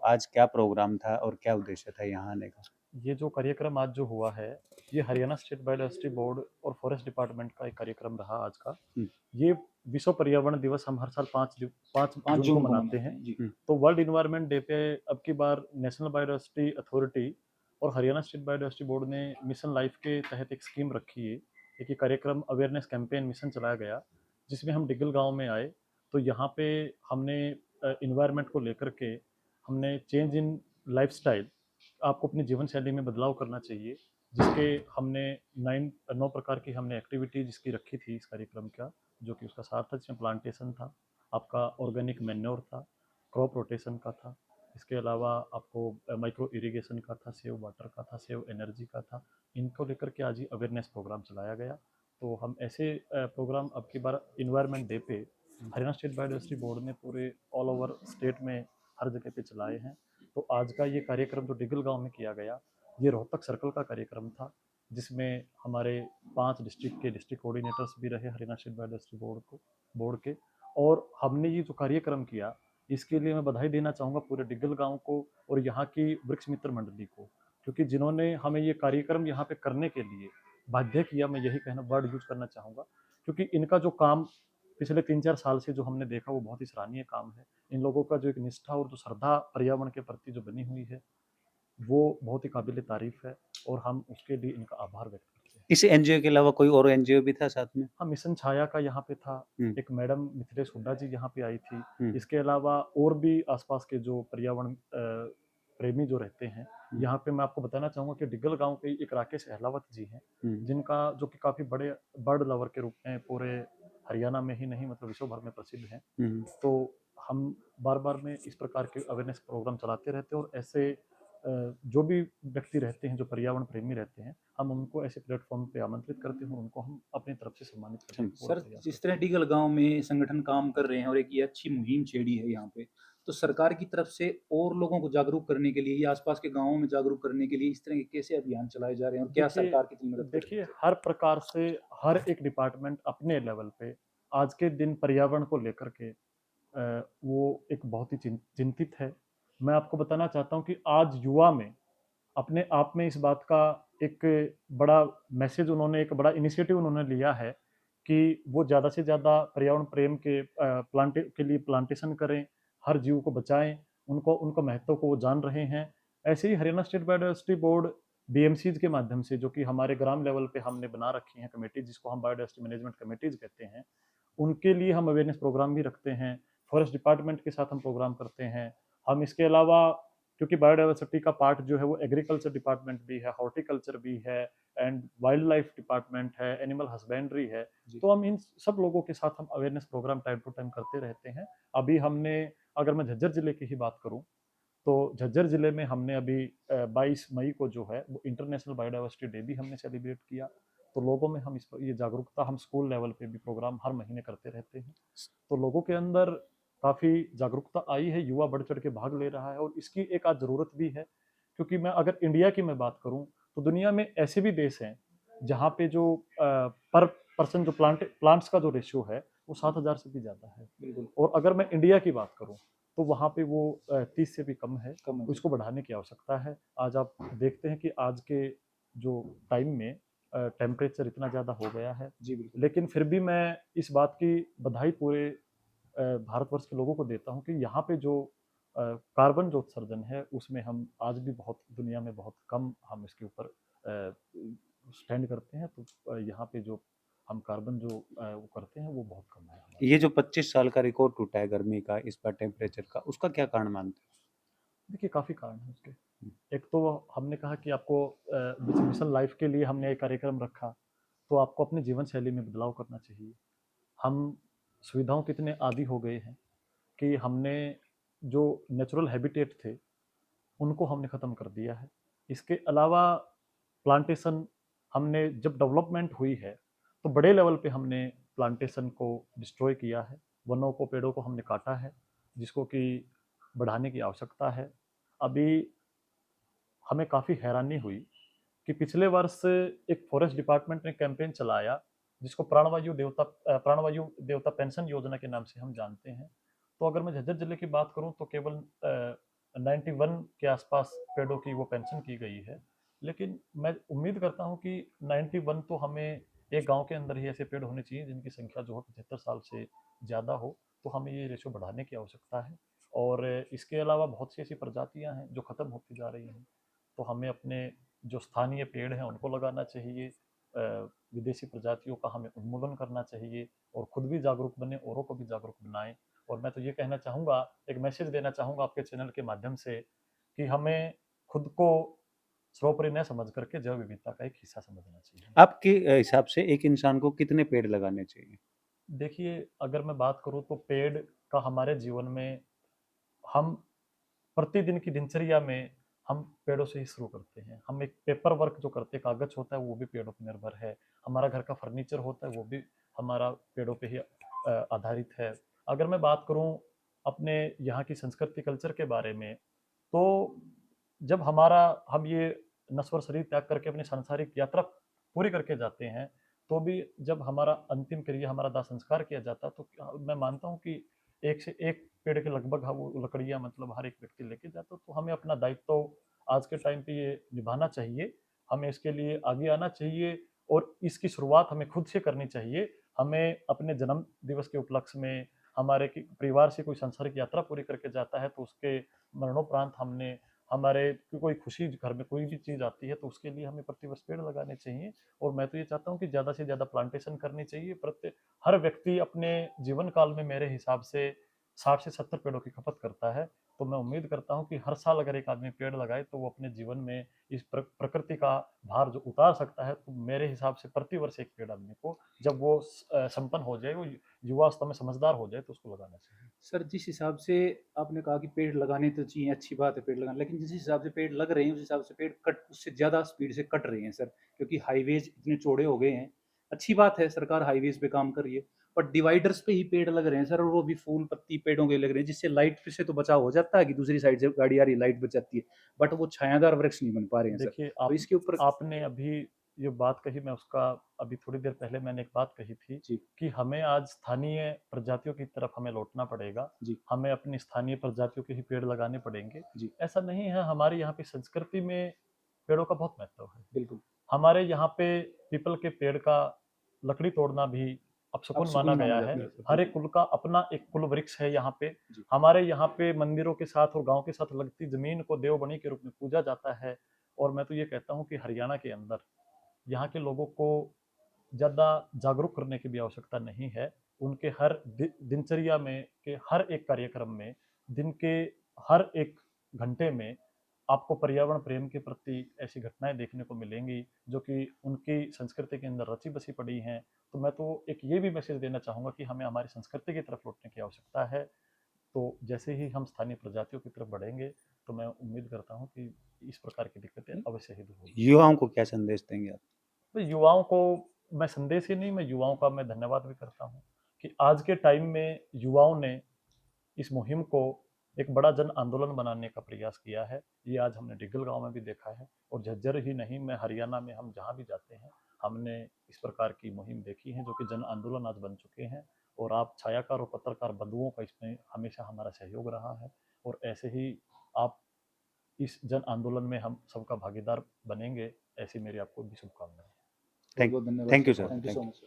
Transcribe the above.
आज क्या प्रोग्राम था और क्या उद्देश्य था यहाँ आने का? ये जो कार्यक्रम आज जो हुआ है, ये हरियाणा स्टेट बायोडायवर्सिटी बोर्ड और फॉरेस्ट डिपार्टमेंट का एक कार्यक्रम रहा आज का। हुँ, ये विश्व पर्यावरण दिवस हम हर साल 5 5 जून को जून को मनाते मनाते हैं। हैं। जी। हुँ, तो वर्ल्ड एनवायरनमेंट डे पे अब की बार नेशनल बायोडायवर्सिटी अथॉरिटी और हरियाणा स्टेट बायोडायवर्सिटी बोर्ड ने मिशन लाइफ के तहत एक स्कीम रखी है। एक ये कार्यक्रम अवेयरनेस कैंपेन मिशन चलाया गया, जिसमें हम डिग्गल गाँव में आए। तो यहाँ पे हमने एनवायरनमेंट को लेकर के हमने चेंज इन लाइफ़स्टाइल, आपको अपनी जीवन शैली में बदलाव करना चाहिए, जिसके हमने 9 प्रकार की हमने एक्टिविटी जिसकी रखी थी इस कार्यक्रम का, जो कि उसका सार था, जिसमें प्लांटेशन था, आपका ऑर्गेनिक मैन्योर था, क्रॉप रोटेशन का था, इसके अलावा आपको माइक्रो इरिगेशन का था, सेव वाटर का था, सेव एनर्जी का था। इनको लेकर के आज ही अवेयरनेस प्रोग्राम चलाया गया। तो हम ऐसे प्रोग्राम अब की बार इन्वायरमेंट डे पे हरियाणा स्टेट बायोडायवर्सिटी बोर्ड ने पूरे ऑल ओवर स्टेट में हर जगह पे चलाए हैं। तो आज का ये कार्यक्रम जो डिगल गांव में किया गया, ये रोहतक सर्कल का कार्यक्रम था, जिसमें हमारे 5 डिस्ट्रिक्ट के डिस्ट्रिक्ट कोऑर्डिनेटर्स भी रहे हरियाणा स्टेट बायोडायवर्सिटी बोर्ड के। और हमने ये जो कार्यक्रम किया, इसके लिए मैं बधाई देना चाहूँगा पूरे डिगल गांव को और यहाँ की वृक्ष मित्र मंडली को, क्योंकि जिन्होंने हमें ये कार्यक्रम यहाँ पे करने के लिए बाध्य किया, मैं यही कहना वर्ड यूज करना चाहूँगा, क्योंकि इनका जो काम पिछले 3-4 साल से जो हमने देखा, वो बहुत ही सराहनीय काम है। इन लोगों का जो एक निष्ठा और जो श्रद्धा पर्यावरण के प्रति जो बनी हुई है, वो बहुत ही काबिल तारीफ़ है और हम उसके लिए इनका आभार व्यक्त करते हैं। इस एनजीओ के अलावा कोई और एनजीओ भी था साथ में? हाँ, मिशन छाया का यहाँ पे था, हुँ, एक मैडम मिथिलेश हुड्डा जी यहाँ पे आई थी। हुँ, इसके अलावा और भी आस-पास के जो पर्यावरण प्रेमी जो रहते हैं, हुँ, यहाँ पे मैं आपको बताना चाहूँगा कि डिग्गल गाँव के एक राकेश अहलावत जी हैं, हुँ, जिनका जो कि काफ़ी बड़े बर्ड लवर के रूप में पूरे हरियाणा में ही नहीं, मतलब विश्व भर में प्रसिद्ध हैं। हुँ। तो हम बार-बार में इस प्रकार के अवेयरनेस प्रोग्राम चलाते रहते हैं और ऐसे जो भी व्यक्ति रहते हैं, जो पर्यावरण प्रेमी रहते हैं, हम उनको ऐसे प्लेटफ़ॉर्म पे आमंत्रित करते हैं और उनको हम अपनी तरफ से सम्मानित करने का पूरा सर, प्रयास जिस करते तरह हैं। डीगल गाँव में संगठन काम कर रहे हैं और एक ये अच्छी मुहिम छेड़ी है यहाँ पे, तो सरकार की तरफ से और लोगों को जागरूक करने के लिए या आस-पास के गाँवों में जागरूक करने के लिए इस तरह के कैसे अभियान चलाए जा रहे हैं और क्या देखिए सरकार कितनी मदद कर रही देखिए, है? हर प्रकार से हर एक डिपार्टमेंट अपने लेवल पे आज के दिन पर्यावरण को लेकर के वो एक बहुत ही चिंतित है। मैं आपको बताना चाहता हूँ कि आज युवा में अपने आप में इस बात का एक बड़ा मैसेज, उन्होंने एक बड़ा इनिशिएटिव उन्होंने लिया है कि वो ज़्यादा से ज़्यादा पर्यावरण प्रेम के प्लांटे के लिए प्लांटेशन करें, हर जीव को बचाएँ, उनको उनका महत्व को वो जान रहे हैं। ऐसे ही हरियाणा स्टेट बायोडायवर्सिटी बोर्ड बीएमसीज़ के माध्यम से, जो कि हमारे ग्राम लेवल पे हमने बना रखी हैं कमेटी, जिसको हम बायोडायवर्सिटी मैनेजमेंट कमिटीज़ कहते हैं, उनके लिए हम अवेयरनेस प्रोग्राम भी रखते हैं। फॉरेस्ट डिपार्टमेंट के साथ हम प्रोग्राम करते हैं। हम इसके अलावा, क्योंकि बायोडायवर्सिटी का पार्ट जो है वो एग्रीकल्चर डिपार्टमेंट भी है, हॉर्टिकल्चर भी है एंड वाइल्ड लाइफ डिपार्टमेंट है, एनिमल हस्बेंड्री है। जी। तो हम इन सब लोगों के साथ हम awareness program time to time करते रहते हैं। अभी हमने, अगर मैं झज्जर ज़िले की ही बात करूँ, तो झज्जर ज़िले में हमने अभी 22 मई को जो है वो इंटरनेशनल बायोडायवर्सिटी डे भी हमने सेलिब्रेट किया। तो लोगों में हम इस पर ये जागरूकता हम स्कूल लेवल पे भी प्रोग्राम हर महीने करते रहते हैं। तो लोगों के अंदर काफ़ी जागरूकता आई है, युवा बढ़ चढ़ के भाग ले रहा है और इसकी एक आज ज़रूरत भी है। क्योंकि मैं अगर इंडिया की मैं बात करूँ, तो दुनिया में ऐसे भी देश हैं जहाँ पे जो पर पर्सन जो प्लांट्स का जो रेशियो है वो 7,000 से भी ज़्यादा है। बिल्कुल, और अगर मैं इंडिया की बात करूँ, तो वहाँ पे वो 30 से भी कम है। कम है तो जी। इसको बढ़ाने की आवश्यकता है। आज आप देखते हैं कि आज के जो टाइम में टेम्परेचर इतना ज़्यादा हो गया है, जी, बिल्कुल। लेकिन फिर भी मैं इस बात की बधाई पूरे भारतवर्ष के लोगों को देता हूँ कि यहाँ पे जो कार्बन जो उत्सर्जन है, उसमें हम आज भी बहुत, दुनिया में बहुत कम हम इसके ऊपर स्टैंड करते हैं। तो यहाँ पे जो हम कार्बन जो वो करते हैं, वो बहुत कम है हमारा। ये जो 25 साल का रिकॉर्ड टूटा है गर्मी का, इस बार टेम्परेचर का, उसका क्या कारण मानते देखिए, काफ़ी कारण है उसके। हो? एक तो हमने कहा कि आपको मिशन लाइफ के लिए हमने एक कार्यक्रम रखा, तो आपको अपनी जीवन शैली में बदलाव करना चाहिए। हम सुविधाओं के इतने आदी हो गए हैं कि हमने जो नेचुरल हैबिटेट थे, उनको हमने ख़त्म कर दिया है। इसके अलावा प्लांटेशन, हमने जब डेवलपमेंट हुई है, तो बड़े लेवल पे हमने प्लांटेशन को डिस्ट्रॉय किया है। वनों को, पेड़ों को हमने काटा है, जिसको कि बढ़ाने की आवश्यकता है। अभी हमें काफ़ी हैरानी हुई कि पिछले वर्ष एक फॉरेस्ट डिपार्टमेंट ने कैंपेन चलाया, जिसको प्राणवायु देवता पेंशन योजना के नाम से हम जानते हैं। तो अगर मैं झज्जर ज़िले की बात करूँ, तो केवल 91 के आसपास पेड़ों की वो पेंशन की गई है, लेकिन मैं उम्मीद करता हूँ कि 91 तो हमें एक गांव के अंदर ही ऐसे पेड़ होने चाहिए जिनकी संख्या जो है 75 साल से ज़्यादा हो, तो हमें ये रेशो बढ़ाने की आवश्यकता है। और इसके अलावा बहुत सी ऐसी प्रजातियां हैं जो ख़त्म होती जा रही हैं, तो हमें अपने जो स्थानीय पेड़ हैं उनको लगाना चाहिए, विदेशी प्रजातियों का हमें उन्मूलन करना चाहिए और खुद भी जागरूक बने, औरों को भी जागरूक बनाएं। और मैं तो ये कहना चाहूँगा, एक मैसेज देना चाहूँगा आपके चैनल के माध्यम से, कि हमें खुद को सर्वोपरि न समझ करके जैव विविधता का एक हिस्सा समझना चाहिए। आपके हिसाब से एक इंसान को कितने पेड़ लगाने चाहिए? देखिए, अगर मैं बात करूँ तो पेड़ का हमारे जीवन में, हम प्रतिदिन की दिनचर्या में हम पेड़ों से ही शुरू करते हैं। हम एक पेपर वर्क जो करते हैं, कागज होता है, वो भी पेड़ों पर निर्भर है। हमारा घर का फर्नीचर होता है, वो भी हमारा पेड़ों पे ही आधारित है। अगर मैं बात करूं अपने यहाँ की संस्कृति कल्चर के बारे में, तो जब हम ये नश्वर शरीर त्याग करके अपनी सांसारिक यात्रा पूरी करके जाते हैं, तो भी जब हमारा अंतिम क्रिया, हमारा दाह संस्कार किया जाता है, तो मैं मानता हूँ कि एक से एक पेड़ के लगभग वो लकड़ियाँ मतलब हर एक व्यक्ति लेके जाता है। तो हमें अपना दायित्व तो आज के टाइम पे ये निभाना चाहिए। हमें इसके लिए आगे आना चाहिए और इसकी शुरुआत हमें खुद से करनी चाहिए। हमें अपने जन्म दिवस के उपलक्ष्य में, हमारे परिवार से कोई सांसारिक यात्रा पूरी करके जाता है, तो उसके मरणोपरांत हमने हमारे कोई खुशी, घर में कोई भी चीज़ आती है, तो उसके लिए हमें प्रतिवर्ष पेड़ लगाने चाहिए। और मैं तो ये चाहता हूँ कि ज़्यादा से ज़्यादा प्लांटेशन करनी चाहिए। हर व्यक्ति अपने जीवन काल में मेरे हिसाब से 60 से 70 पेड़ों की खपत करता है। तो मैं उम्मीद करता हूँ कि हर साल अगर एक आदमी पेड़ लगाए, तो वो अपने जीवन में इस प्रकृति का भार जो उतार सकता है। तो मेरे हिसाब से प्रतिवर्ष एक पेड़ आदमी को, जब वो संपन्न हो जाए, वो युवावस्था में समझदार हो जाए, तो उसको लगाना चाहिए। सर, जिस हिसाब से आपने कहा कि पेड़ लगाने तो चाहिए, अच्छी बात है पेड़ लगाना, लेकिन जिस हिसाब से पेड़ लग रहे हैं उस हिसाब से पेड़ कट उससे ज़्यादा स्पीड से कट रहे हैं सर, क्योंकि हाईवेज इतने चौड़े हो गए हैं। अच्छी बात है सरकार हाईवेज पे काम कर रही है, पर डिवाइडर्स पे ही पेड़ लग रहे हैं सर, और वो भी फूल पत्ती पेड़ों के लग रहे हैं, जिससे लाइट से तो बचाव हो जाता है कि दूसरी साइड से गाड़ी आ रही है लाइट बच जाती है, बट वो छायादार वृक्ष नहीं बन पा रहे हैं सर। देखिए, तो इसके ऊपर आपने अभी जो बात कही, मैं उसका अभी थोड़ी देर पहले मैंने एक बात कही थी जी कि हमें आज स्थानीय प्रजातियों की तरफ हमें लौटना पड़ेगा। जी हमें अपनी स्थानीय प्रजातियों के ही पेड़ लगाने पड़ेंगे। जी ऐसा नहीं है, हमारे यहाँ पे संस्कृति में पेड़ों का बहुत महत्व है। बिल्कुल। हमारे यहाँ पे पीपल के पेड़ का लकड़ी तोड़ना भी अब अपशकुन माना सुकून माना गया है। जाता है सर, हर एक बिल्कुल। कुल का अपना एक कुल वृक्ष है यहाँ पे। जी हमारे यहाँ पे मंदिरों के साथ और गांव के साथ लगती जमीन को देवबनी के रूप में पूजा जाता है। और मैं तो ये कहता हूँ कि हरियाणा के अंदर यहाँ के लोगों को ज़्यादा जागरूक करने की भी आवश्यकता नहीं है। उनके हर दिनचर्या में के हर एक कार्यक्रम में, दिन के हर एक घंटे में आपको पर्यावरण प्रेम के प्रति ऐसी घटनाएं देखने को मिलेंगी जो कि उनकी संस्कृति के अंदर रची बसी पड़ी हैं। तो मैं तो एक ये भी मैसेज देना चाहूँगा कि हमें हमारी संस्कृति की तरफ लौटने की आवश्यकता है। तो जैसे ही हम स्थानीय प्रजातियों की तरफ बढ़ेंगे, तो मैं उम्मीद करता हूँ कि इस प्रकार की दिक्कतें अवश्य ही दूर होगी। युवाओं को क्या संदेश देंगे आप? तो युवाओं को मैं संदेश ही नहीं, मैं युवाओं का मैं धन्यवाद भी करता हूँ कि आज के टाइम में युवाओं ने इस मुहिम को एक बड़ा जन आंदोलन बनाने का प्रयास किया है। ये आज हमने डिग्गल गांव में भी देखा है, और झज्जर ही नहीं, मैं हरियाणा में हम जहाँ भी जाते हैं, हमने इस प्रकार की मुहिम देखी है जो कि जन आंदोलन आज बन चुके हैं। और आप छायाकार और पत्रकार बंधुओं का इसमें हमेशा हमारा सहयोग रहा है, और ऐसे ही आप इस जन आंदोलन में हम सबका भागीदार बनेंगे, ऐसी मेरी आपको भी शुभकामनाएं। बहुत थैंक बहुत धन्यवाद thank sir, you sir, thank you thank so you. Much sir.